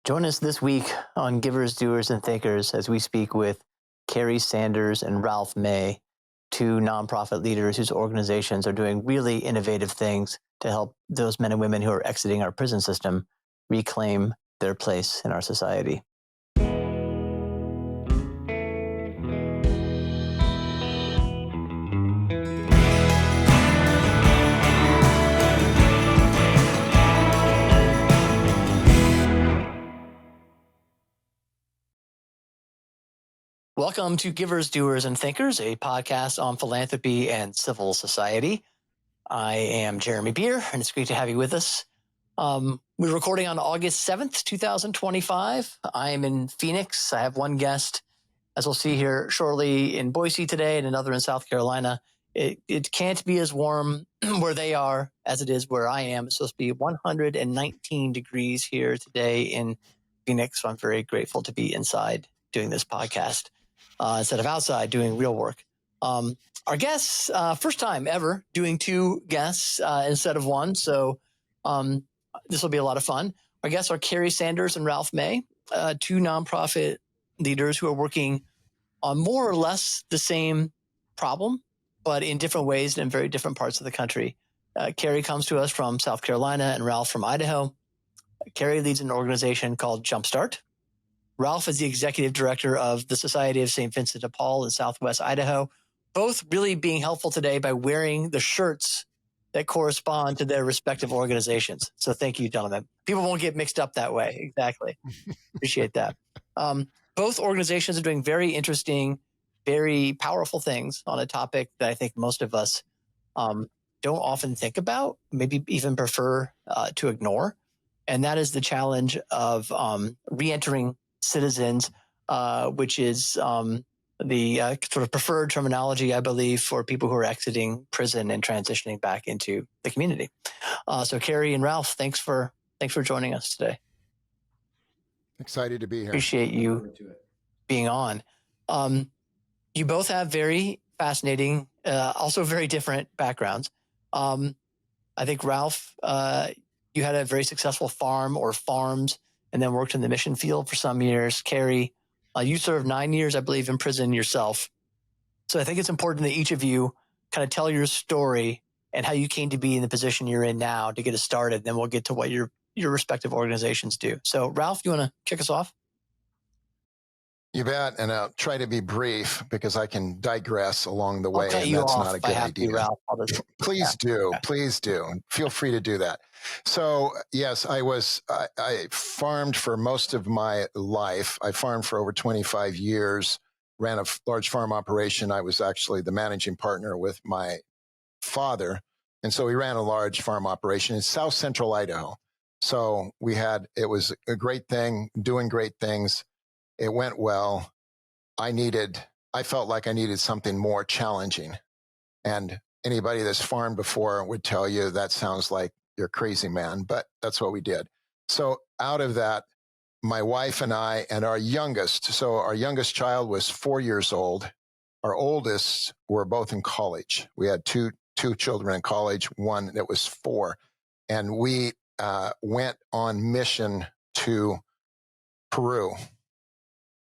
Join us this week on Givers, Doers, and Thinkers as we speak with Cary Sanders and Ralph May, two nonprofit leaders whose organizations are doing really innovative things to help those men and women who are exiting our prison system reclaim their place in our society. Welcome to Givers, Doers, and Thinkers, a podcast on philanthropy and civil society. I am Jeremy Beer, and it's great to have you with us. We're recording on August 7th, 2025. I am in Phoenix. I have one guest, as we'll see here shortly, in Boise today and another in South Carolina. It can't be as warm where they are as it is where I am. It's supposed to be 119 degrees here today in Phoenix, so I'm very grateful to be inside doing this podcast instead of outside doing real work. Our guests, first time ever doing two guests instead of one, so this will be a lot of fun. Our guests are Cary Sanders and Ralph May, two nonprofit leaders who are working on more or less the same problem, but in different ways and in very different parts of the country. Cary comes to us from South Carolina and Ralph from Idaho. Cary leads an organization called JumpStart. Ralph is the executive director of the Society of St. Vincent de Paul in Southwest Idaho, both really being helpful today by wearing the shirts that correspond to their respective organizations. So thank you, gentlemen. People won't get mixed up that way. Exactly. Appreciate that. Both organizations are doing very interesting, very powerful things on a topic that I think most of us don't often think about, maybe even prefer to ignore. And that is the challenge of reentering citizens, which is the sort of preferred terminology, I believe, for people who are exiting prison and transitioning back into the community. So Cary and Ralph, thanks for joining us today. Excited to be here. Appreciate you being on. You both have very fascinating, also very different backgrounds. I think Ralph, you had a very successful farm or farms and then worked in the mission field for some years. Cary, you served 9 years, I believe, in prison yourself. So I think it's important that each of you kind of tell your story and how you came to be in the position you're in now to get us started. Then we'll get to what your respective organizations do. So Ralph, you want to kick us off? You bet, and I'll try to be brief because I can digress along the way, and that's not a good idea. Ralph. Please do. Feel free to do that. So, yes, I farmed for most of my life. I farmed for over 25 years, ran a large farm operation. I was actually the managing partner with my father, and so we ran a large farm operation in South Central Idaho. So it was a great thing, doing great things. It went well. I felt like I needed something more challenging. And anybody that's farmed before would tell you that sounds like you're crazy, man, but that's what we did. So out of that, my wife and I and our youngest child was 4 years old. Our oldest were both in college. We had two children in college, one that was 4. And we went on mission to Peru.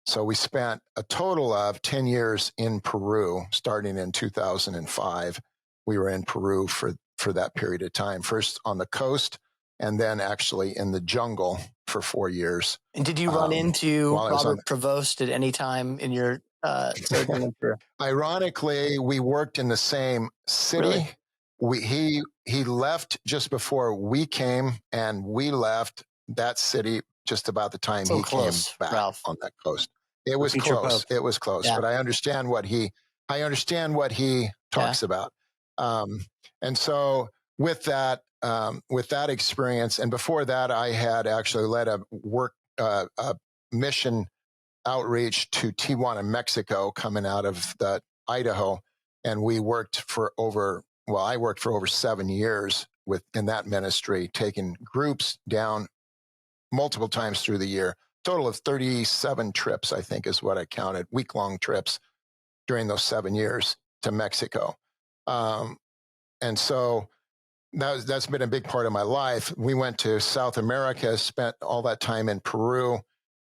So we spent a total of 10 years in Peru, starting in 2005. We were in Peru for that period of time, first on the coast and then actually in the jungle for 4 years. And did you run into Robert Prevost at any time in your career? Ironically, we worked in the same city. Really? He left just before we came, and we left that city just about the time he came back, Ralph, on that coast. It was close. It was close, yeah. But I understand what he talks about. And so with that experience, and before that, I had actually led a mission outreach to Tijuana, Mexico, coming out of Idaho, and I worked for over 7 years in that ministry, taking groups down multiple times through the year. Total of 37 trips, I think, is what I counted, week-long trips during those 7 years to Mexico. And so that's been a big part of my life. We went to South America, spent all that time in Peru,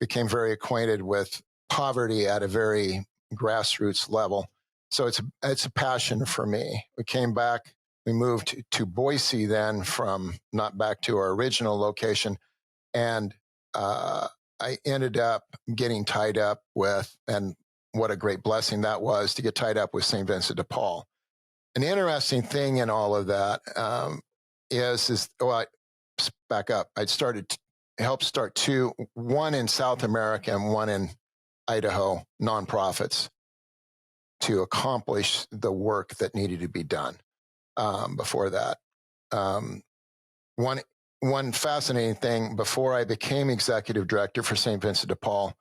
became very acquainted with poverty at a very grassroots level. So it's a passion for me. We came back, we moved to Boise then, from not back to our original location. And I ended up getting tied up with, and what a great blessing that was to get tied up with St. Vincent de Paul. An interesting thing in all of that back up. I'd helped start two, one in South America and one in Idaho, nonprofits, to accomplish the work that needed to be done. Before that, one fascinating thing, before I became executive director for St. Vincent de Paul,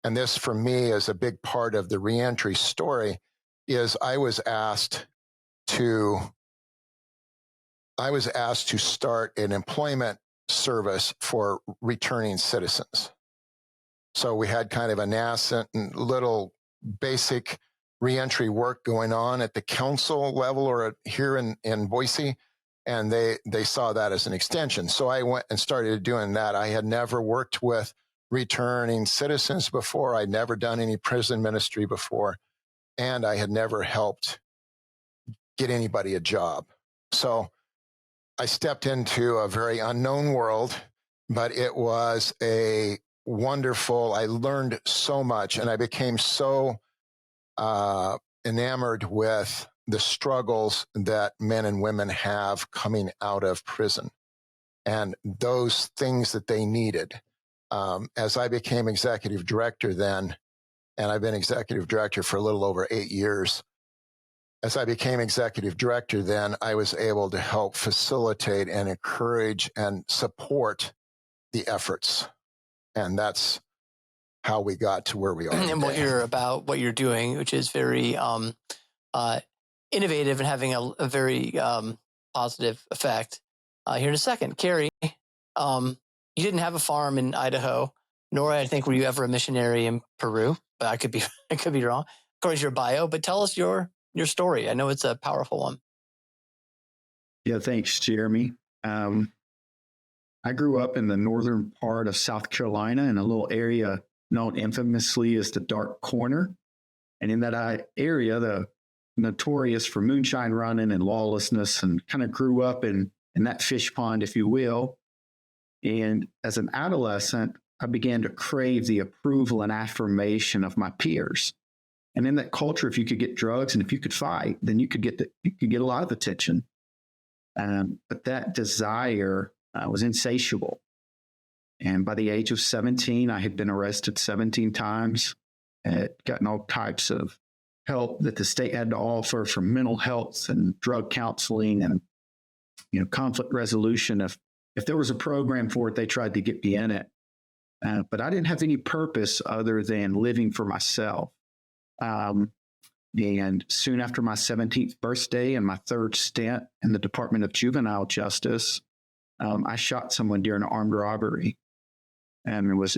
and this for me is a big part of the reentry story, is I was asked to start an employment service for returning citizens. So we had kind of a nascent and little basic reentry work going on at the council level or here in Boise, and they saw that as an extension. So I went and started doing that. I had never worked with returning citizens before. I'd never done any prison ministry before, and I had never helped get anybody a job. So I stepped into a very unknown world, but it was a wonderful, I learned so much, and I became so enamored with the struggles that men and women have coming out of prison and those things that they needed. As I became executive director then, and I've been executive director for a little over 8 years, as I became executive director then, I was able to help facilitate and encourage and support the efforts. And that's how we got to where we are And today. what you're doing, which is very innovative and having a very positive effect. Here in a second, Cary, you didn't have a farm in Idaho, nor I think were you ever a missionary in Peru. But I could be wrong according to your bio. But tell us your story. I know it's a powerful one. Yeah, thanks, Jeremy. I grew up in the northern part of South Carolina in a little area known infamously as the Dark Corner. And in that area, the notorious for moonshine running and lawlessness, and kind of grew up in that fish pond, if you will. And as an adolescent, I began to crave the approval and affirmation of my peers. And in that culture, if you could get drugs and if you could fight, then you could get a lot of attention. But that desire was insatiable. And by the age of 17, I had been arrested 17 times, had gotten all types of help that the state had to offer, from mental health and drug counseling and conflict resolution. If there was a program for it, they tried to get me in it. But I didn't have any purpose other than living for myself. And soon after my 17th birthday and my third stint in the Department of Juvenile Justice, I shot someone during an armed robbery, and was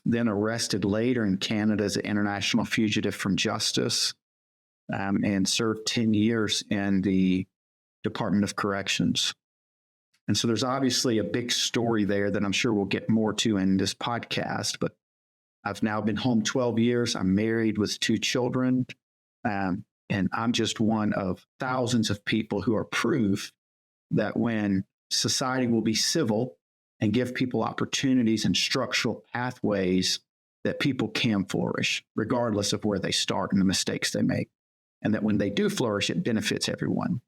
then arrested later in Canada as an international fugitive from justice, and served 10 years in the Department of Corrections. And so there's obviously a big story there that I'm sure we'll get more to in this podcast, but I've now been home 12 years. I'm married with 2 children, and I'm just one of thousands of people who are proof that when society will be civil and give people opportunities and structural pathways, that people can flourish regardless of where they start and the mistakes they make. And that when they do flourish, it benefits everyone.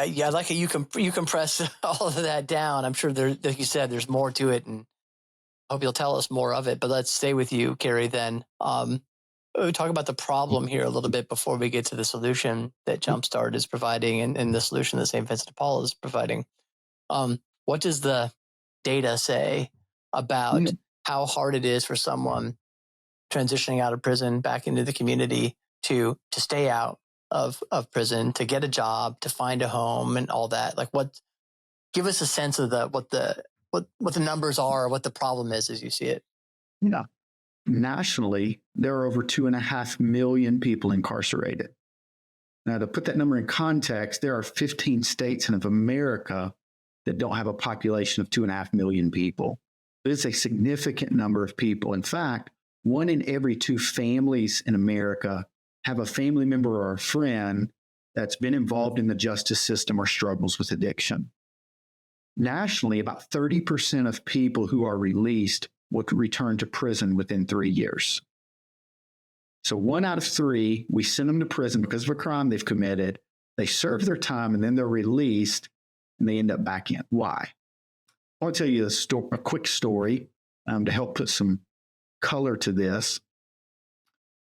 Yeah, I like how you compress all of that down. I'm sure there, like you said, there's more to it, and I hope you'll tell us more of it. But let's stay with you, Cary, then. We talk about the problem here a little bit before we get to the solution that JumpStart is providing, and the solution that St. Vincent de Paul is providing. What does the data say about how hard it is for someone transitioning out of prison back into the community to stay out of prison, to get a job, to find a home, and all that? Like, give us a sense of what the numbers are, or what the problem is as you see it. Yeah. Nationally, there are over 2.5 million people incarcerated. Now, to put that number in context, there are 15 states in America that don't have a population of 2.5 million people. It's a significant number of people. In fact, 1 in every 2 families in America have a family member or a friend that's been involved in the justice system or struggles with addiction. Nationally, about 30% of people who are released will return to prison within 3 years. So 1 out of 3, we send them to prison because of a crime they've committed. They serve their time and then they're released and they end up back in. Why? I want to tell you a quick story to help put some color to this.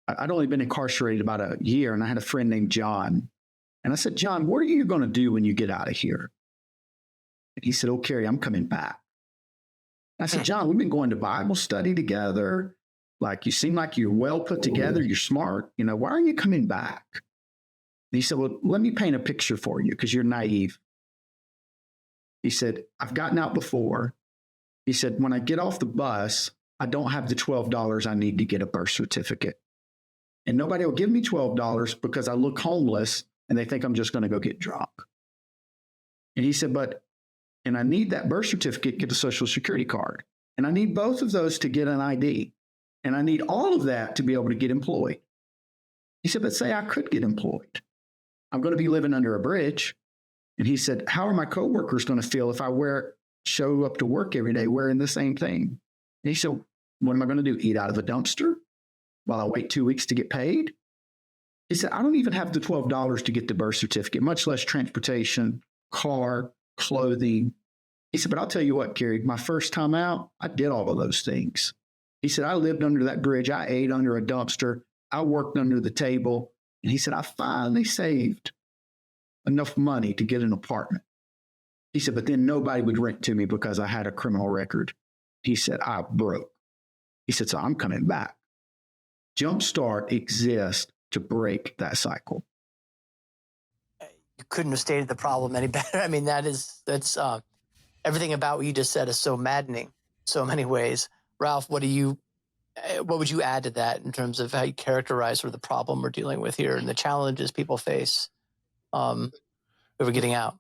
I'd only been incarcerated about a year, and I had a friend named John. And I said, John, what are you going to do when you get out of here? And he said, oh, Cary, I'm coming back. I said, John, we've been going to Bible study together. Like, you seem like you're well put together. You're smart. Why are you coming back? And he said, well, let me paint a picture for you because you're naive. He said, I've gotten out before. He said, when I get off the bus, I don't have the $12 I need to get a birth certificate. And nobody will give me $12 because I look homeless and they think I'm just going to go get drunk. And he said, and I need that birth certificate, get a social security card. And I need both of those to get an ID. And I need all of that to be able to get employed. He said, but say I could get employed. I'm going to be living under a bridge. And he said, how are my coworkers going to feel if I show up to work every day wearing the same thing? And he said, what am I going to do? Eat out of a dumpster while I wait 2 weeks to get paid? He said, I don't even have the $12 to get the birth certificate, much less transportation, car, clothing. He said, but I'll tell you what, Cary, my first time out, I did all of those things. He said, I lived under that bridge. I ate under a dumpster. I worked under the table. And he said, I finally saved enough money to get an apartment. He said, but then nobody would rent to me because I had a criminal record. He said, I broke. He said, so I'm coming back. JumpStart exists to break that cycle. You couldn't have stated the problem any better. I mean, that's everything about what you just said is so maddening, so many ways. Ralph, what would you add to that in terms of how you characterize sort of the problem we're dealing with here and the challenges people face over getting out?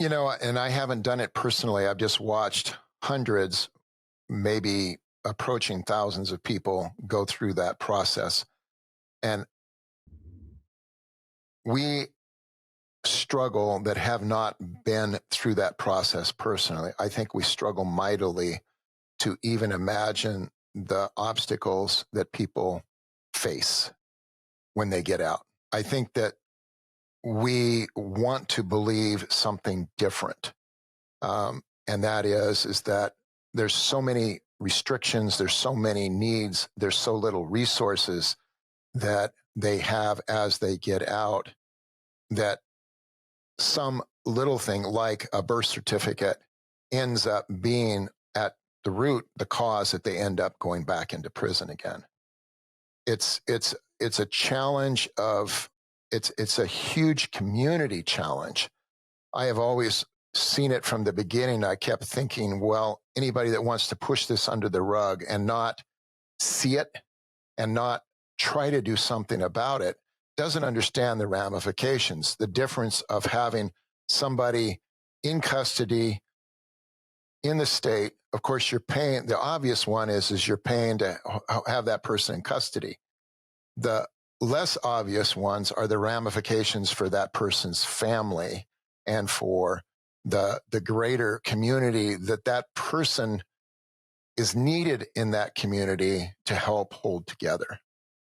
And I haven't done it personally. I've just watched hundreds, maybe approaching thousands of people go through that process. And we struggle that have not been through that process personally. I think we struggle mightily to even imagine the obstacles that people face when they get out. I think that we want to believe something different. And that is that there's so many restrictions, there's so many needs, there's so little resources that they have as they get out, that some little thing like a birth certificate ends up being at the root, the cause that they end up going back into prison again. It's a challenge it's a huge community challenge. I have always seen it from the beginning. I kept thinking, well, anybody that wants to push this under the rug and not see it and not try to do something about it doesn't understand the ramifications, the difference of having somebody in custody in the state. Of course, you're paying, the obvious one is you're paying to have that person in custody. The less obvious ones are the ramifications for that person's family and for the greater community that person is needed in that community to help hold together.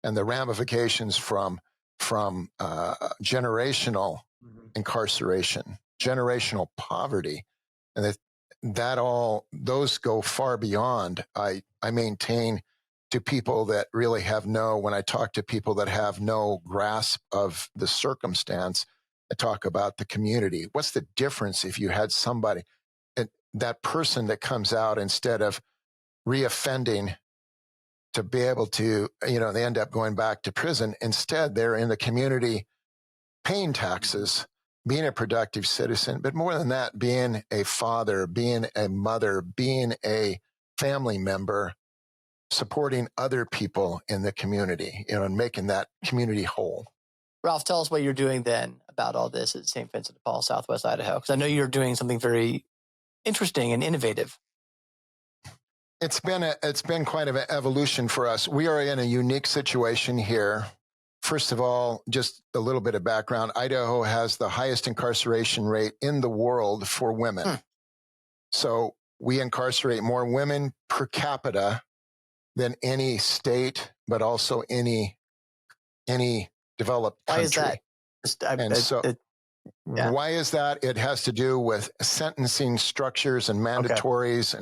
And the ramifications from generational incarceration, generational poverty, and those go far beyond. I maintain to people that really when I talk to people that have no grasp of the circumstance, I talk about the community. What's the difference if you had somebody, and that person that comes out, instead of reoffending to be able to, they end up going back to prison. Instead, they're in the community paying taxes, being a productive citizen, but more than that, being a father, being a mother, being a family member, supporting other people in the community, and making that community whole. Ralph, tell us what you're doing then about all this at St. Vincent de Paul, Southwest Idaho, because I know you're doing something very interesting and innovative. It's been quite an evolution for us. We are in a unique situation here. First of all, just a little bit of background. Idaho has the highest incarceration rate in the world for women. So we incarcerate more women per capita than any state, but also any developed country. Why is that? Why is that? It has to do with sentencing structures and mandatories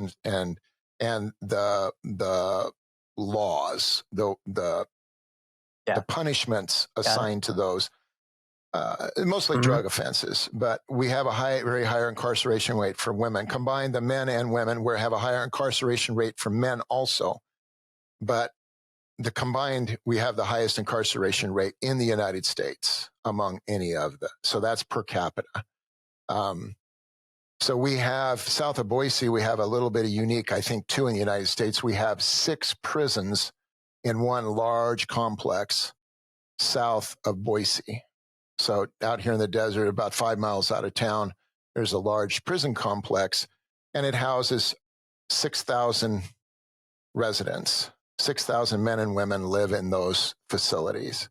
and the laws, the punishments assigned to those, mostly drug offenses. But we have a very higher incarceration rate for women. Combined, the men and women, we have a higher incarceration rate for men also. But we have the highest incarceration rate in the United States among any of the. So that's per capita. So we have south of Boise, we have a little bit of unique, I think, too, in the United States. We have 6 prisons in one large complex south of Boise. So out here in the desert, about 5 miles out of town, there's a large prison complex, and it houses 6,000 residents. 6,000 men and women live in those facilities.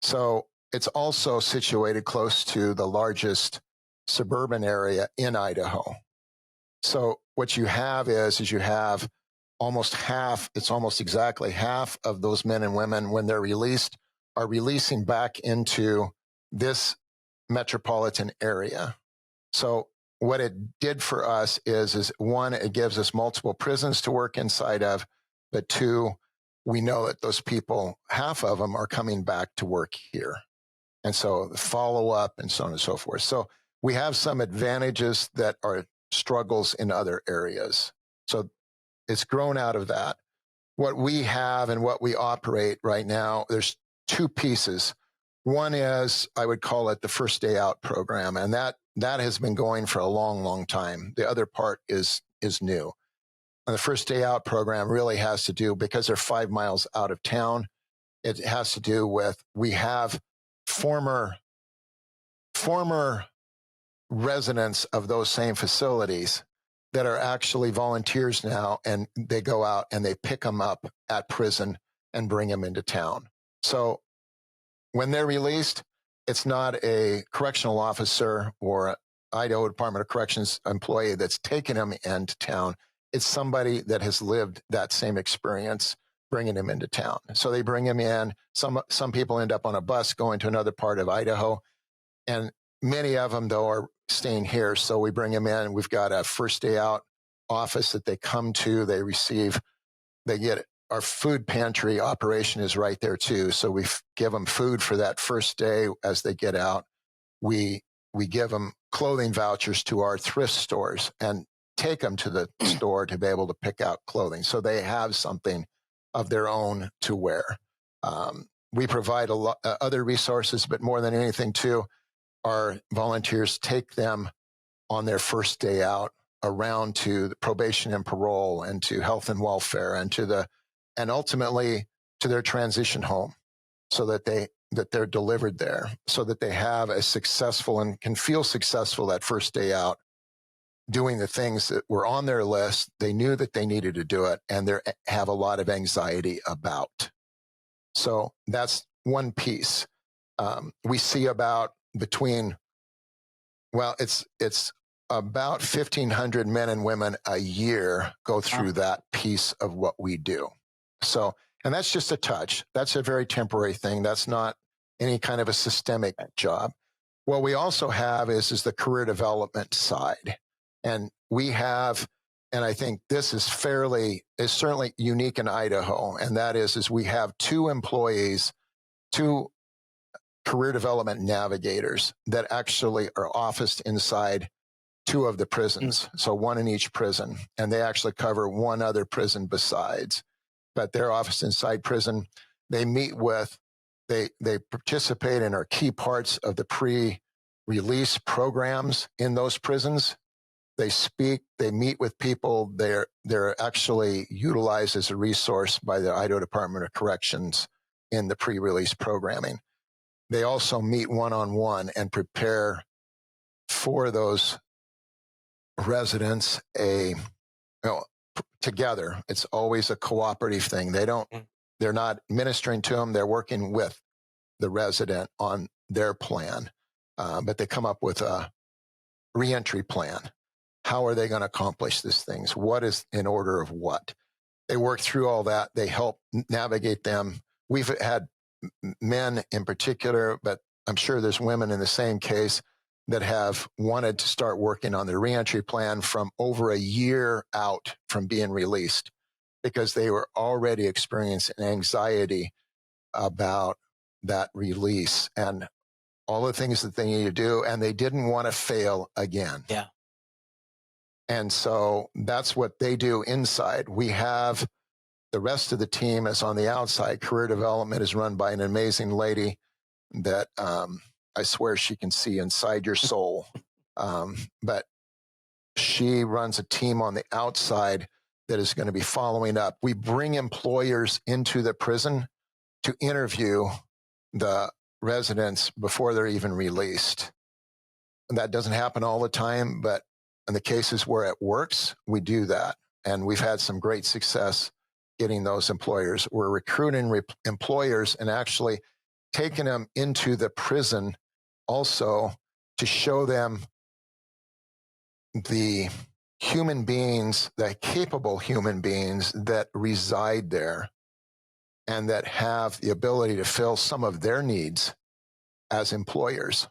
So it's also situated close to the largest suburban area in Idaho. So what you have is you have almost half, it's almost exactly half of those men and women, when they're released, are releasing back into this metropolitan area. So what it did for us is one, it gives us multiple prisons to work inside of, but 2, we know that those people, half of them are coming back to work here. And so the follow-up and so on and so forth. So we have some advantages that are struggles in other areas. So it's grown out of that. What we have and what we operate right now, there's 2 pieces. One is, I would call it the First Day Out program, and that has been going for a long, long time. The other part is new. And the First Day Out program really has to do, because they're 5 miles out of town, it has to do with, we have former residents of those same facilities that are actually volunteers now, and they go out and they pick them up at prison and bring them into town. So when they're released, it's not a correctional officer or Idaho Department of Corrections employee that's taking them into town. It's somebody that has lived that same experience bringing them into town. So they bring them in. Some people end up on a bus going to another part of Idaho, and many of them, though, are staying here. So we bring them in. We've got a First Day Out office that they come to. They get it. Our food pantry operation is right there too. So we give them food for that first day as they get out. We give them clothing vouchers to our thrift stores and take them to the store to be able to pick out clothing, so they have something of their own to wear. We provide a lot other resources, but more than anything too, our volunteers take them on their first day out around to the probation and parole and to health and welfare and ultimately to their transition home, so that they're delivered there, so that they have a successful and can feel successful that first day out, doing the things that were on their list. They knew that they needed to do it, and they have a lot of anxiety about. So that's one piece. We see about it's about 1,500 men and women a year go through that piece of what we do. So, and that's just a touch. That's a very temporary thing. That's not any kind of a systemic job. What we also have is the career development side. And we have, and I think this is certainly unique in Idaho, and that is we have 2 employees, 2 career development navigators that actually are officed inside 2 of the prisons. So 1 in each prison, and they actually cover 1 other prison besides, but they're officed inside prison. They participate and are key parts of the pre-release programs in those prisons. They speak, they meet with people. They're actually utilized as a resource by the Idaho Department of Corrections in the pre-release programming. they also meet one-on-one and prepare for those residents together. It's always a cooperative thing. They're not ministering to them. They're working with the resident on their plan, but they come up with a reentry plan. How are they going to accomplish these things? What is in order of what? They work through all that. They help navigate them. We've had men in particular, but I'm sure there's women in the same case that have wanted to start working on their reentry plan from over a year out from being released because they were already experiencing anxiety about that release and all the things that they need to do, and they didn't want to fail again. Yeah. And so that's what they do inside. We have the rest of the team is on the outside. Career development is run by an amazing lady that I swear she can see inside your soul. But she runs a team on the outside that is going to be following up. We bring employers into the prison to interview the residents before they're even released. And that doesn't happen all the time, but in the cases where it works, we do that. And we've had some great success getting those employers. We're recruiting employers and actually taking them into the prison also to show them the human beings, the capable human beings that reside there and that have the ability to fill some of their needs as employers.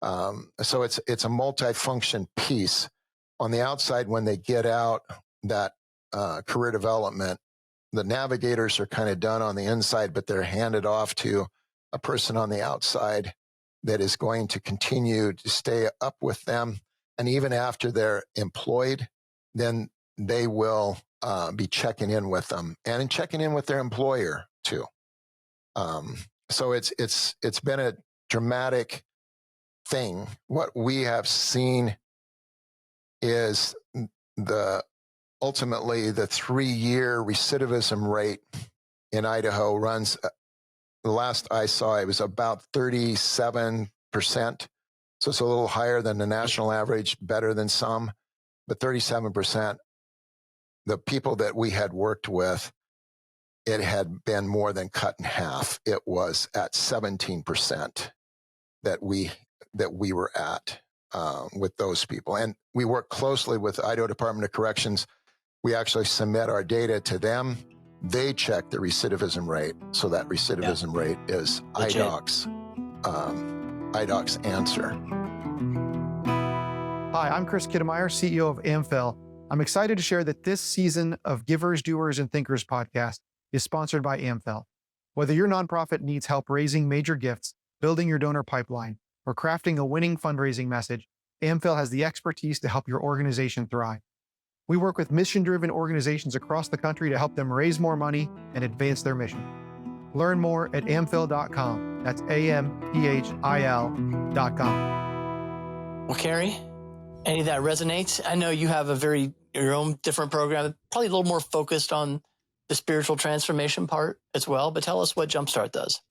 So it's a multifunction piece. On the outside, when they get out, that career development, the navigators are kind of done on the inside, but they're handed off to a person on the outside that is going to continue to stay up with them. And even after they're employed, then they will be checking in with them and checking in with their employer too. So it's been a dramatic thing. What we have seen is ultimately the 3-year recidivism rate in Idaho runs, the last I saw, it was about 37%. So it's a little higher than the national average, better than some, but 37%. The people that we had worked with, it had been more than cut in half. It was at 17% that we were at with those people. And we work closely with the Idaho Department of Corrections. We actually submit our data to them. They check the recidivism rate. So that recidivism rate is IDOC's answer. Hi, I'm Chris Kittemeyer, CEO of AmFell. I'm excited to share that this season of Givers, Doers, and Thinkers podcast is sponsored by AmFell. Whether your nonprofit needs help raising major gifts, building your donor pipeline, or crafting a winning fundraising message, AmFell has the expertise to help your organization thrive. We work with mission-driven organizations across the country to help them raise more money and advance their mission. Learn more at amphil.com. That's AMPHIL.com. Well, Cary, any of that resonates? I know you have your own different program, probably a little more focused on the spiritual transformation part as well, but tell us what JumpStart does.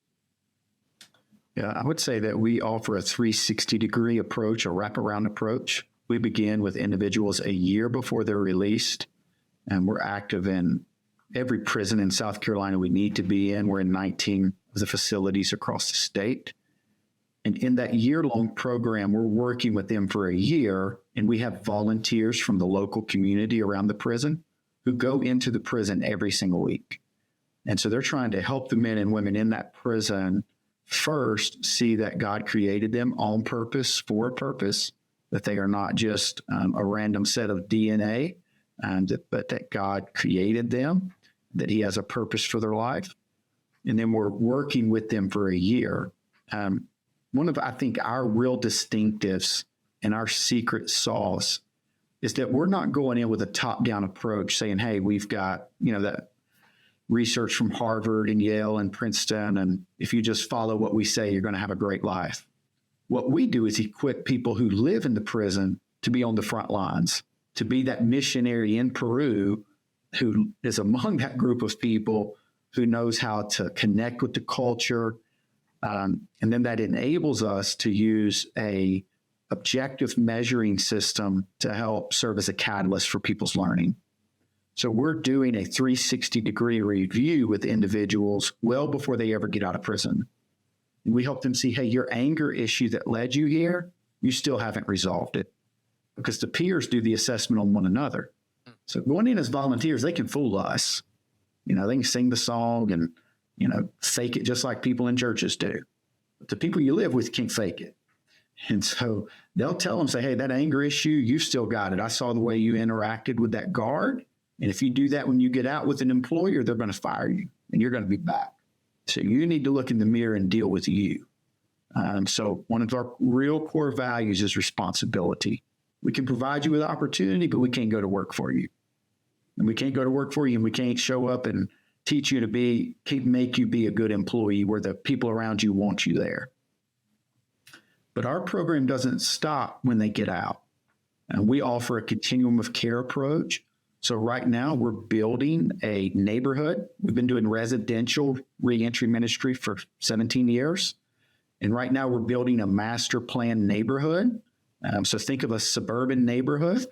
Yeah, I would say that we offer a 360-degree approach, a wraparound approach. We begin with individuals a year before they're released, and we're active in every prison in South Carolina we need to be in. We're in 19 of the facilities across the state. And in that year-long program, we're working with them for a year, and we have volunteers from the local community around the prison who go into the prison every single week. And so they're trying to help the men and women in that prison first see that God created them on purpose, for a purpose, that they are not just a random set of DNA, but that God created them, that he has a purpose for their life. And then we're working with them for a year. One of, I think, our real distinctives and our secret sauce is that we're not going in with a top-down approach saying, hey, we've got, that research from Harvard and Yale and Princeton, and if you just follow what we say, you're going to have a great life. What we do is equip people who live in the prison to be on the front lines, to be that missionary in Peru who is among that group of people who knows how to connect with the culture, And then that enables us to use a objective measuring system to help serve as a catalyst for people's learning. So we're doing a 360-degree review with individuals well before they ever get out of prison. And we help them see, hey, your anger issue that led you here, you still haven't resolved it, because the peers do the assessment on one another. So going in as volunteers, they can fool us. They can sing the song and, fake it just like people in churches do. But the people you live with can't fake it. And so they'll tell them, say, hey, that anger issue, you've still got it. I saw the way you interacted with that guard. And if you do that when you get out with an employer, they're going to fire you and you're going to be back. So you need to look in the mirror and deal with you. So one of our real core values is responsibility. We can provide you with opportunity, but we can't go to work for you. And we can't go to work for you, and we can't show up and teach you to make you be a good employee where the people around you want you there. But our program doesn't stop when they get out. And we offer a continuum of care approach. So right now we're building a neighborhood. We've been doing residential reentry ministry for 17 years. And right now we're building a master plan neighborhood. So think of a suburban neighborhood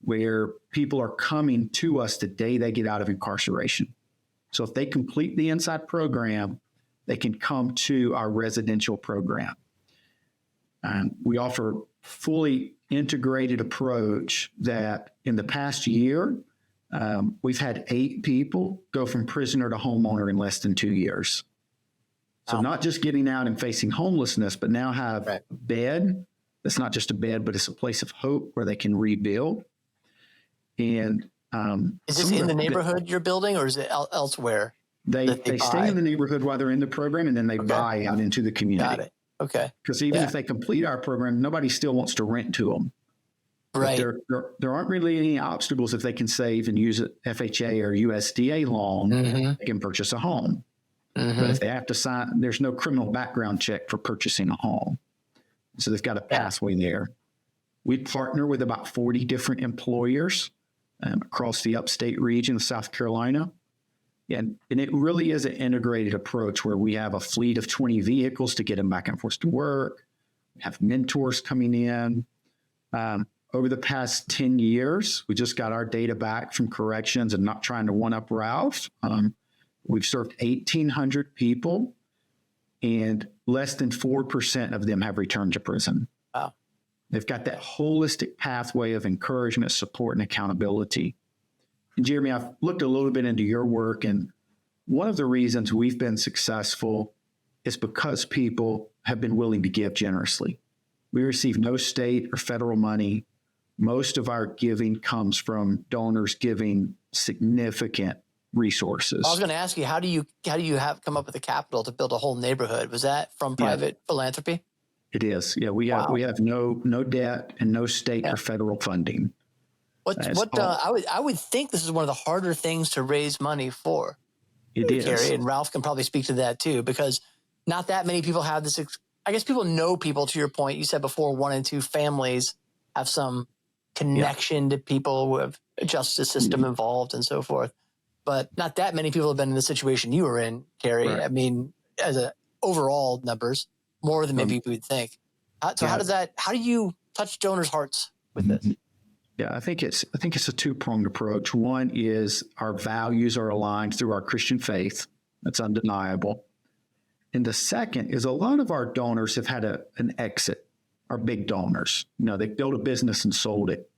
where people are coming to us the day they get out of incarceration. So if they complete the inside program, they can come to our residential program. We offer fully integrated approach that in the past year, we've had 8 people go from prisoner to homeowner in less than 2 years. So not just getting out and facing homelessness, but now have a bed. That's not just a bed, but it's a place of hope where they can rebuild. And is this in the neighborhood you're building, or is it elsewhere? They stay in the neighborhood while they're in the program, and then they buy out into the community. Got it. Okay. Because even if they complete our program, nobody still wants to rent to them. Right. There aren't really any obstacles if they can save and use an FHA or USDA loan. They can purchase a home. But if they have to sign, there's no criminal background check for purchasing a home. So they've got a pathway there. We partner with about 40 different employers across the upstate region of South Carolina. And it really is an integrated approach where we have a fleet of 20 vehicles to get them back and forth to work. We have mentors coming in. Over the past 10 years, we just got our data back from corrections, and not trying to one-up Ralph. We've served 1,800 people, and less than 4% of them have returned to prison. Wow. They've got that holistic pathway of encouragement, support, and accountability. And Jeremy, I've looked a little bit into your work, and one of the reasons we've been successful is because people have been willing to give generously. We receive no state or federal money. Most of our giving comes from donors giving significant resources. I was going to ask you, how do you come up with the capital to build a whole neighborhood? Was that from private philanthropy? It is. Yeah, we have no debt and no state or federal funding. I would think this is one of the harder things to raise money for. It is. Cary, and Ralph can probably speak to that too, because not that many people have this. I guess people know people, to your point. You said before, 1 and 2 families have some connection to people who have a justice system involved and so forth. But not that many people have been in the situation you were in, Cary. Right. I mean, as a overall numbers, more than maybe we would think. How do you touch donors' hearts with this? Yeah, I think it's a 2-pronged approach. One is our values are aligned through our Christian faith. That's undeniable. And the second is a lot of our donors have had an exit, our big donors. They built a business and sold it.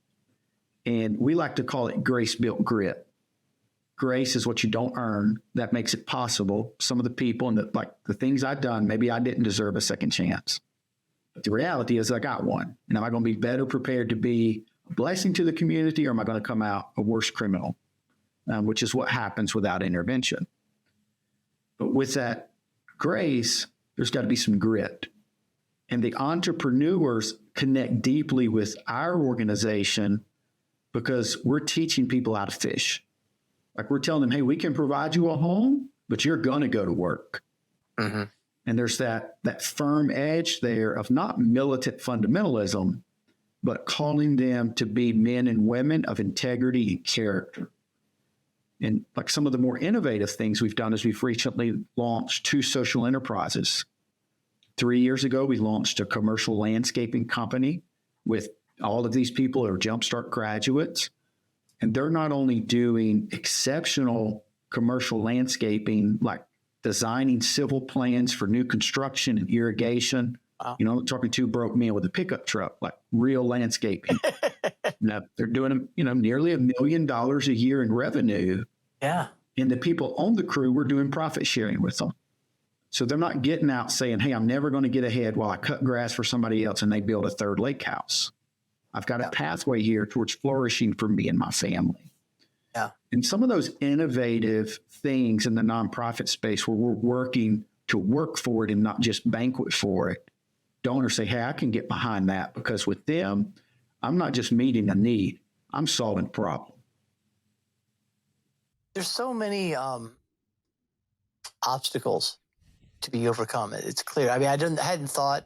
And we like to call it grace-built grit. Grace is what you don't earn. That makes it possible. Some of the people and the things I've done, maybe I didn't deserve a second chance. But the reality is I got one. And am I going to be better prepared to be a blessing to the community, or am I going to come out a worse criminal? Which is what happens without intervention. But with that grace, there's got to be some grit. And the entrepreneurs connect deeply with our organization because we're teaching people how to fish. Like we're telling them, hey, we can provide you a home, but you're going to go to work. And there's that firm edge there of not militant fundamentalism, but calling them to be men and women of integrity and character. And some of the more innovative things we've done is we've recently launched 2 social enterprises. 3 years ago, we launched a commercial landscaping company with all of these people are JumpStart graduates. And they're not only doing exceptional commercial landscaping, like designing civil plans for new construction and irrigation. Wow. You know, I'm talking to a broke man with a pickup truck, like real landscaping. Now, they're doing, nearly $1 million a year in revenue. Yeah. And the people on the crew, we're doing profit sharing with them. So they're not getting out saying, hey, I'm never going to get ahead while I cut grass for somebody else and they build a third lake house. I've got a pathway here towards flourishing for me and my family. Yeah. And some of those innovative things in the nonprofit space where we're working to work for it and not just banquet for it, donors say, hey, I can get behind that, because with them, I'm not just meeting a need, I'm solving a problem. There's so many obstacles to be overcome. It's clear. I mean, I hadn't thought.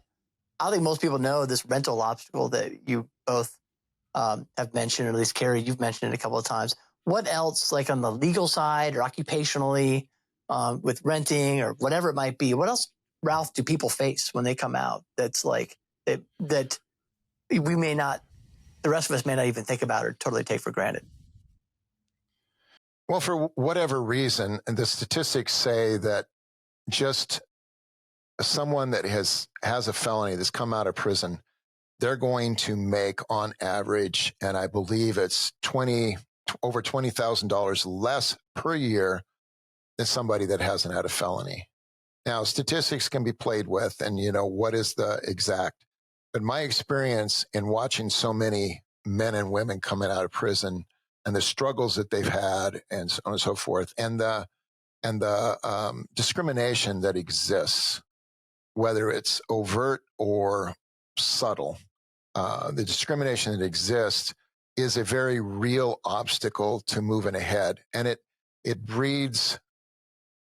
I don't think most people know this rental obstacle that you both have mentioned, or at least Cary, you've mentioned it a couple of times. What else, like on the legal side or occupationally, with renting or whatever it might be, what else, Ralph, do people face when they come out that's like that we may not, the rest of us may not even think about or totally take for granted? Well, for whatever reason, and the statistics say that just someone that has a felony that's come out of prison, they're going to make on average, and I believe it's over $20,000 less per year than somebody that hasn't had a felony. Now, statistics can be played with, and what is the exact? But my experience in watching so many men and women coming out of prison and the struggles that they've had, and so on and so forth, and the discrimination that exists, whether it's overt or subtle, the discrimination that exists is a very real obstacle to moving ahead, and it breeds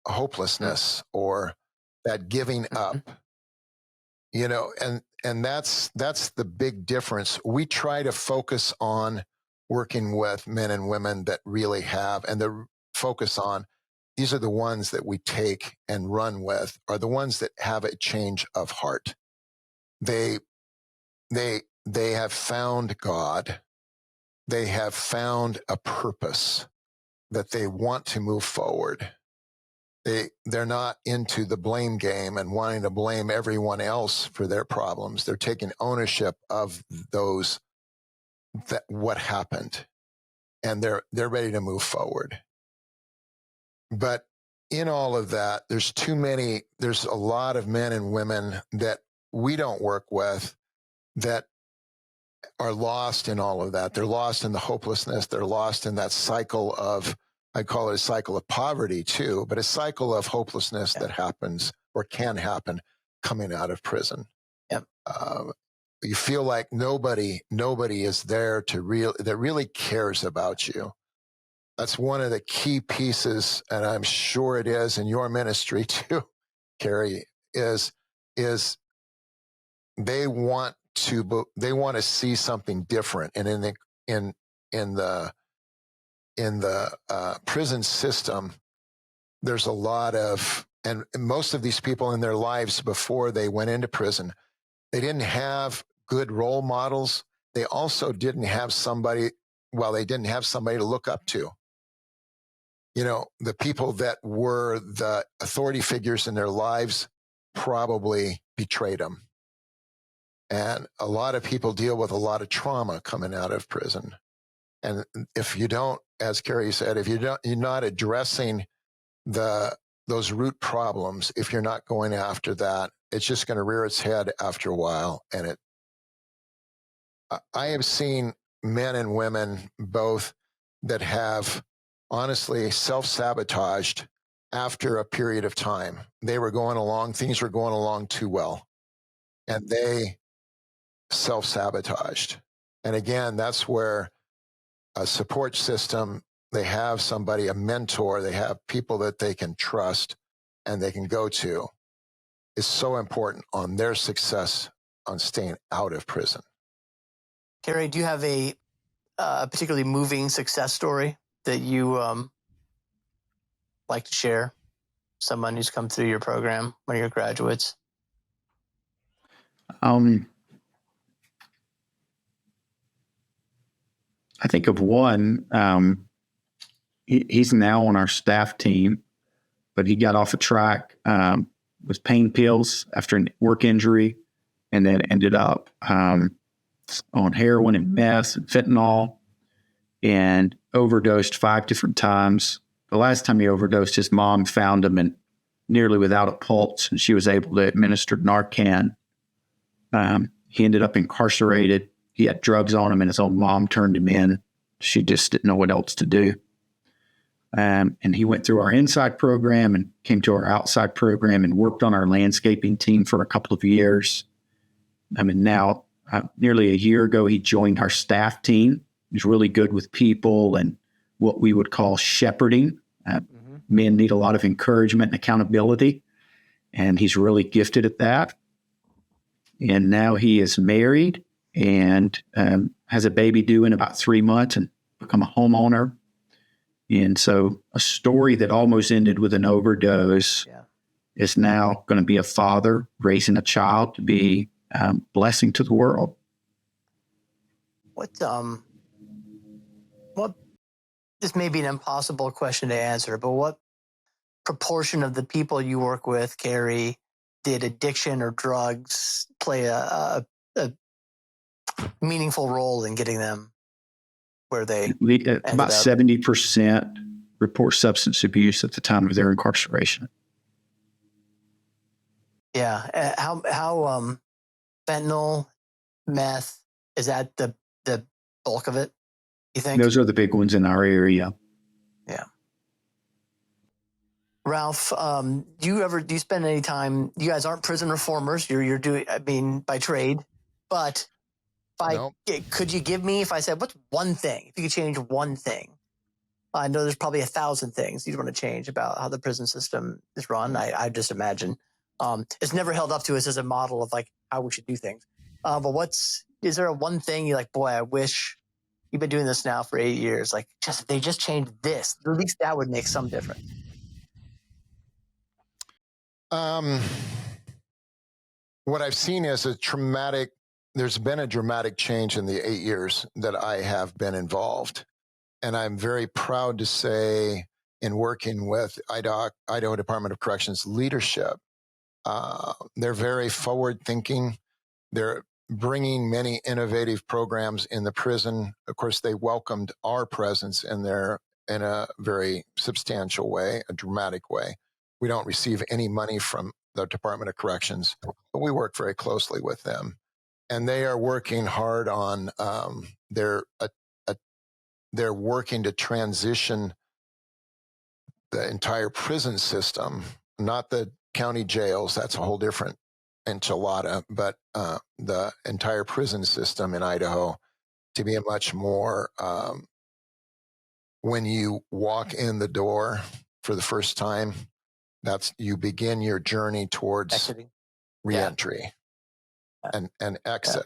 hopelessness or that giving up. And that's the big difference. We try to focus on working with men and women that really have, and the focus on, these are the ones that we take and run with, are the ones that have a change of heart. They have found God. They have found a purpose that they want to move forward. They're not into the blame game and wanting to blame everyone else for their problems. They're taking ownership of what happened, and they're ready to move forward. But in all of that, there's a lot of men and women that we don't work with that are lost in all of that. They're lost in the hopelessness. They're lost in that cycle of, I call it a cycle of poverty too, but a cycle of hopelessness that happens or can happen coming out of prison. Yep. You feel like nobody is there that really cares about you. That's one of the key pieces, and I'm sure it is in your ministry too, Cary, is they want to see something different. And in the prison system, there's a lot of, and most of these people in their lives before they went into prison, they didn't have good role models. They also didn't have somebody to look up to. The people that were the authority figures in their lives probably betrayed them. And a lot of people deal with a lot of trauma coming out of prison. And if you don't, as Cary said, you're not addressing those root problems, if you're not going after that, it's just going to rear its head after a while. And I have seen men and women both that have honestly self-sabotaged after a period of time. Things were going along too well, and they self-sabotaged. And again, that's where a support system, they have somebody, a mentor, they have people that they can trust and they can go to, is so important on their success on staying out of prison. Cary, do you have a particularly moving success story that you like to share? Someone who's come through your program, one of your graduates? I think of one. He's now on our staff team, but he got off a track with pain pills after a work injury, and then ended up on heroin and meth and fentanyl, and overdosed 5 different times. The last time he overdosed, his mom found him and nearly without a pulse, and she was able to administer Narcan. He ended up incarcerated. He had drugs on him, and his own mom turned him in. She just didn't know what else to do. And he went through our inside program and came to our outside program and worked on our landscaping team for a couple of years. Now, nearly a year ago, he joined our staff team. He's really good with people and what we would call shepherding. Men need a lot of encouragement and accountability, and he's really gifted at that. And now he is married and has a baby due in about 3 months and become a homeowner. And so a story that almost ended with an overdose is now going to be a father raising a child to be blessing to the world. What this may be an impossible question to answer, but what proportion of the people you work with, Cary, did addiction or drugs play a meaningful role in getting them where they about 70% report substance abuse at the time of their incarceration. Yeah. How fentanyl, meth, is that the bulk of it, you think? Those are the big ones in our area. Yeah. Ralph, do you spend any time, you guys aren't prison reformers, you're doing, by trade, but could you give me, if I said, what's one thing, if you could change one thing? I know there's probably 1,000 things you'd want to change about how the prison system is run. I just imagine. It's never held up to us as a model of like how we should do things. But is there a one thing you're like, boy, I wish you've been doing this now for 8 years. Like if they just changed this, at least that would make some difference. What I've seen is there's been a dramatic change in the 8 years that I have been involved. And I'm very proud to say, in working with Idaho Department of Corrections leadership, they're very forward thinking. They're bringing many innovative programs in the prison. Of course, they welcomed our presence in there in a very substantial way, a dramatic way. We don't receive any money from the Department of Corrections, but we work very closely with them. And they are working hard on they're working to transition the entire prison system, not the county jails, that's a whole different enchilada, but the entire prison system in Idaho to be a much more, when you walk in the door for the first time, you begin your journey towards Exiting. reentry and exit.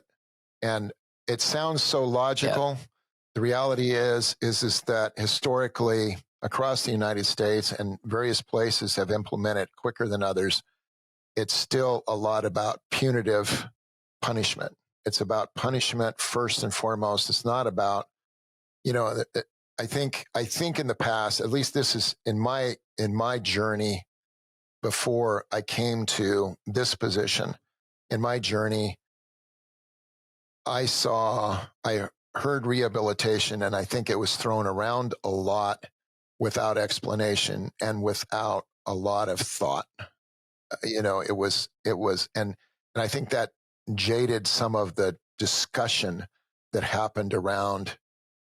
Yeah. And it sounds so logical. Yeah. The reality is that historically across the United States and various places have implemented quicker than others, it's still a lot about punitive punishment. It's about punishment first and foremost. It's not about, I think in the past, at least this is in my journey before I came to this position, in my journey, I heard rehabilitation, and I think it was thrown around a lot without explanation and without a lot of thought. It was, and I think that jaded some of the discussion that happened around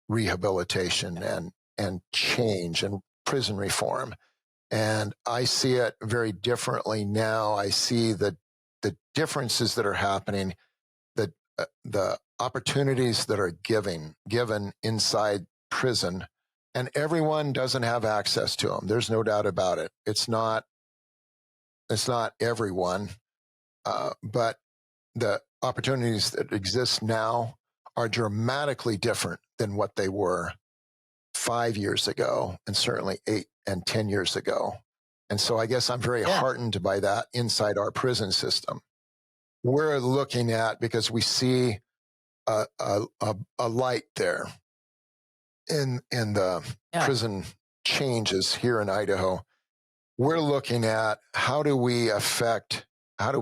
rehabilitation and change and prison reform. And I see it very differently now. I see the differences that are happening, the opportunities that are given inside prison, and everyone doesn't have access to them. There's no doubt about it. It's not everyone, but the opportunities that exist now are dramatically different than what they were 5 years ago, and certainly 8 and 10 years ago. And so I guess I'm very heartened by that inside our prison system. we're looking at, because we see a light there in the prison changes here in Idaho. We're looking at how do we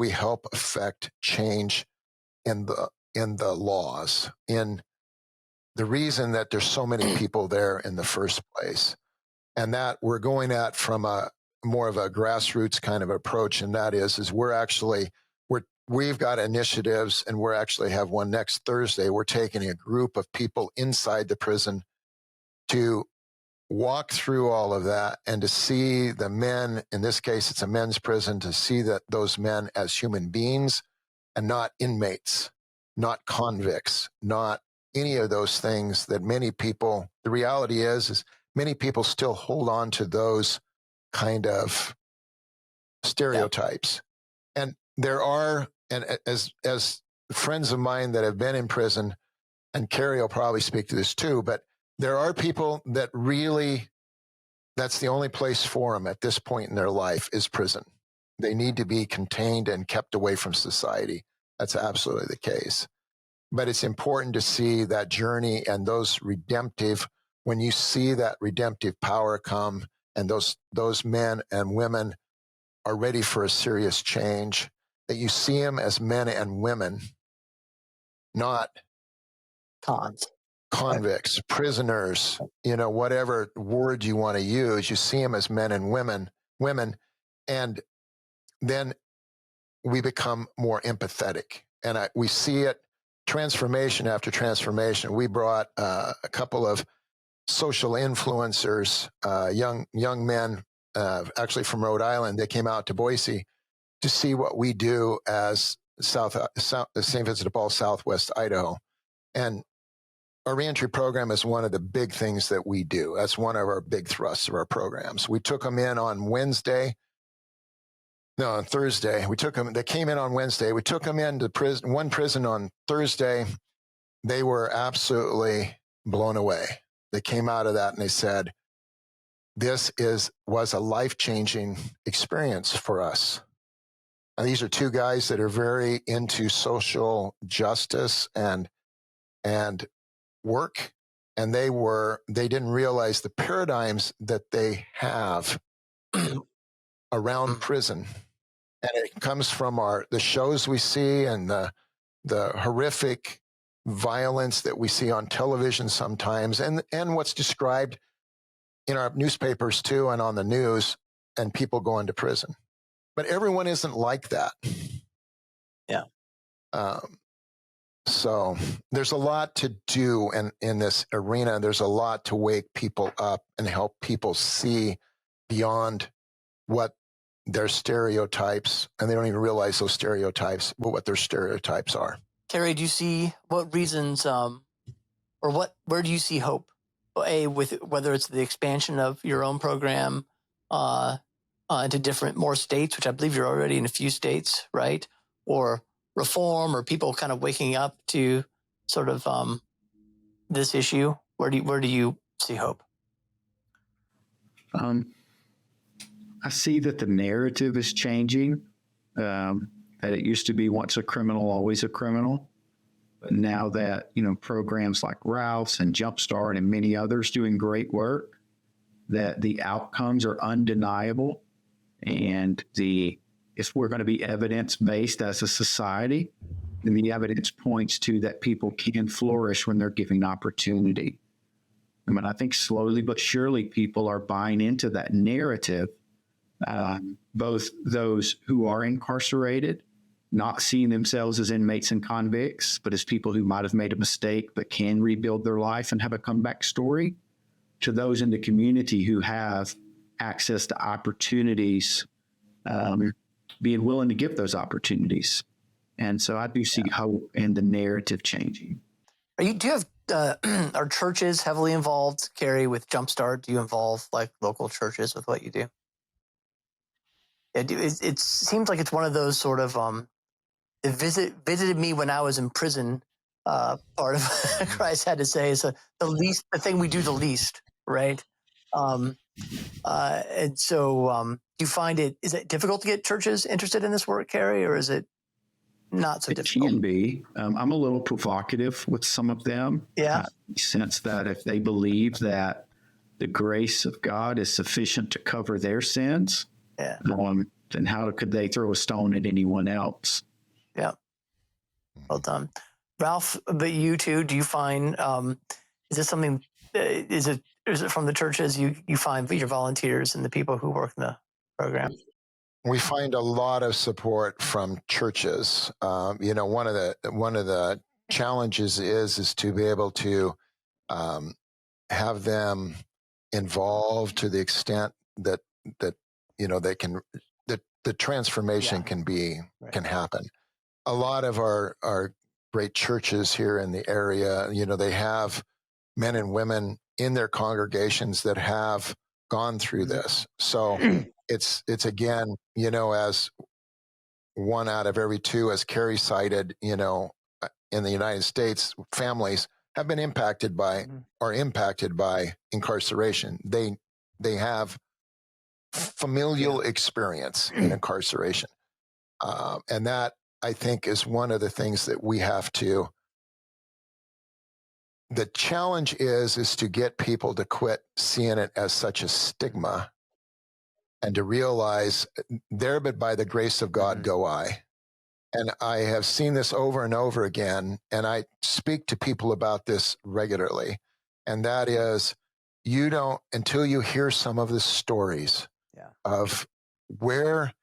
help affect change in the laws, in the reason that there's so many people there in the first place. And that we're going at from a more of a grassroots kind of approach. And that is we've got initiatives, and we're actually have one next Thursday. We're taking a group of people inside the prison to walk through all of that and to see the men, in this case, it's a men's prison, to see that those men as human beings and not inmates, not convicts, not any of those things that many people, the reality is many people still hold on to those kind of stereotypes. Yeah. And there are, and as friends of mine that have been in prison, and Cary will probably speak to this too, but there are people that really, that's the only place for them at this point in their life is prison. They need to be contained and kept away from society. That's absolutely the case. But it's important to see that journey and those redemptive, when you see that redemptive power come and those men and women are ready for a serious change, that you see them as men and women, not convicts, prisoners, whatever word you want to use. You see them as men and women, and then we become more empathetic. And we see it transformation after transformation. We brought a couple of social influencers, young men, actually from Rhode Island. They came out to Boise to see what we do as St. Vincent de Paul, Southwest Idaho. And our reentry program is one of the big things that we do. That's one of our big thrusts of our programs. We took them in on Thursday. They came in on Wednesday. We took them into one prison on Thursday. They were absolutely blown away. They came out of that and they said, this was a life-changing experience for us. And these are two guys that are very into social justice and work. And they didn't realize the paradigms that they have around prison. And it comes from the shows we see and the horrific violence that we see on television sometimes, and what's described in our newspapers too, and on the news, and people going to prison. But everyone isn't like that. Yeah. So there's a lot to do in this arena. There's a lot to wake people up and help people see beyond what their stereotypes, and they don't even realize those stereotypes, but what their stereotypes are. Cary, do you see what reasons, where do you see hope? With whether it's the expansion of your own program into more states, which I believe you're already in a few states, right? Or reform, or people kind of waking up to sort of this issue. Where do you see hope? I see that the narrative is changing, that it used to be once a criminal, always a criminal. But now that, programs like Ralph's and JumpStart and many others doing great work, that the outcomes are undeniable. And if we're going to be evidence-based as a society, then the evidence points to that people can flourish when they're given opportunity. I think slowly but surely people are buying into that narrative. Both those who are incarcerated, not seeing themselves as inmates and convicts, but as people who might have made a mistake but can rebuild their life and have a comeback story, to those in the community who have access to opportunities, being willing to give those opportunities. And so I do see hope in the narrative changing. Do you have are churches heavily involved, Cary, with JumpStart? Do you involve like local churches with what you do? It seems like it's one of those sort of it visited me when I was in prison. Part of what Christ had to say is the thing we do the least, right? And so, do you find is it difficult to get churches interested in this work, Cary, or is it not so It difficult. can be. I'm a little provocative with some of them. Yeah. Sense that if they believe that the grace of God is sufficient to cover their sins, Yeah. Then how could they throw a stone at anyone else? Yeah. Well done. Ralph, but you too, do you find, is this something, is it from the churches you find your volunteers and the people who work in the program? We find a lot of support from churches. One of the challenges is to be able to have them involved to the extent that they can, the transformation can happen. A lot of our great churches here in the area, they have men and women in their congregations that have gone through this. So it's again, as one out of every two, as Cary cited, in the United States, families have been impacted by incarceration. They have familial experience in incarceration. And that, I think, is one of the things that we have to, the challenge is to get people to quit seeing it as such a stigma and to realize there, but by the grace of God go I. And I have seen this over and over again, and I speak to people about this regularly. And that is, you don't, until you hear some of the stories of where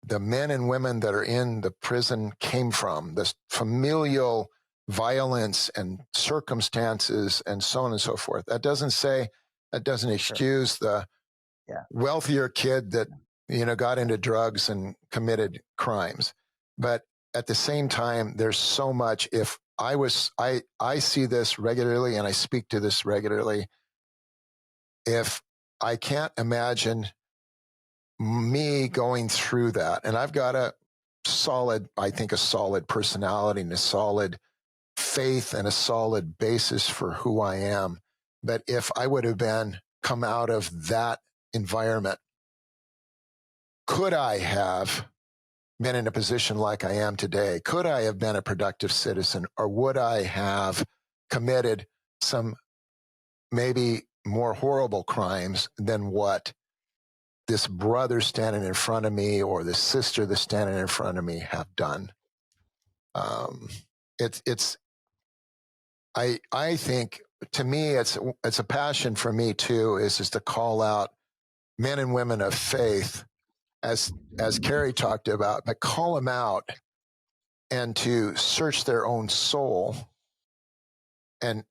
the men and women that are in the prison came from, this familial violence and circumstances and so on and so forth. That doesn't excuse the wealthier kid that, got into drugs and committed crimes. But at the same time, there's so much. If I see this regularly and I speak to this regularly, if I can't imagine me going through that, and I've got a solid personality and a solid faith and a solid basis for who I am. But if I would have come out of that environment, could I have been in a position like I am today? Could I have been a productive citizen, or would I have committed some maybe more horrible crimes than what this brother standing in front of me or this sister that's standing in front of me have done? I think, to me, it's a passion for me too, is to call out men and women of faith, as Cary talked about, but call them out and to search their own soul and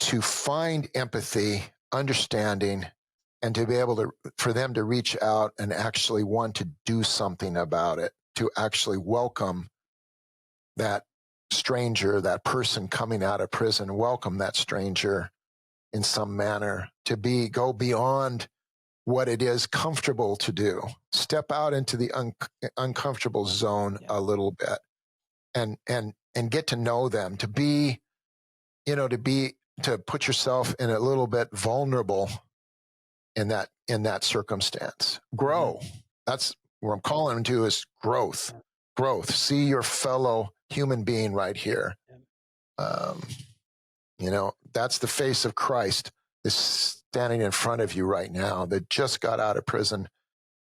to find empathy, understanding, and to be able for them to reach out and actually want to do something about it, to actually welcome that stranger, that person coming out of prison, welcome that stranger in some manner, to go beyond what it is comfortable to do, step out into the uncomfortable zone a little bit, and get to know them, to put yourself in a little bit vulnerable in that circumstance. Grow. That's where I'm calling them to, is growth. See your fellow human being right here. That's the face of Christ is standing in front of you right now, that just got out of prison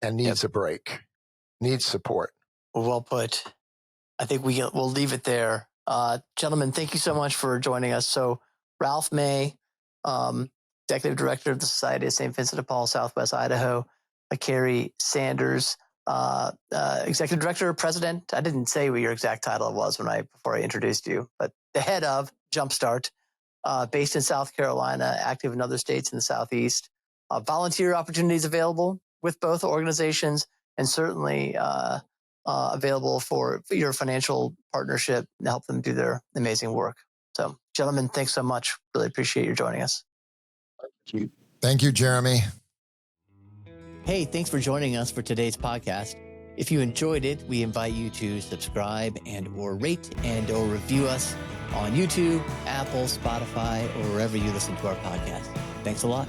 and needs a break, needs support. Well put. I think we'll leave it there. Gentlemen, thank you so much for joining us. So Ralph May, Executive Director of the Society of St. Vincent de Paul, Southwest Idaho. Cary Sanders, Executive Director, President. I didn't say what your exact title was before I introduced you, but the head of JumpStart, based in South Carolina, active in other states in the Southeast. Volunteer opportunities available with both organizations, and certainly available for your financial partnership to help them do their amazing work. So, gentlemen, thanks so much. Really appreciate you joining us. Thank you, Jeremy. Hey, thanks for joining us for today's podcast. If you enjoyed it, we invite you to subscribe or rate or review us on YouTube, Apple, Spotify, or wherever you listen to our podcast. Thanks a lot.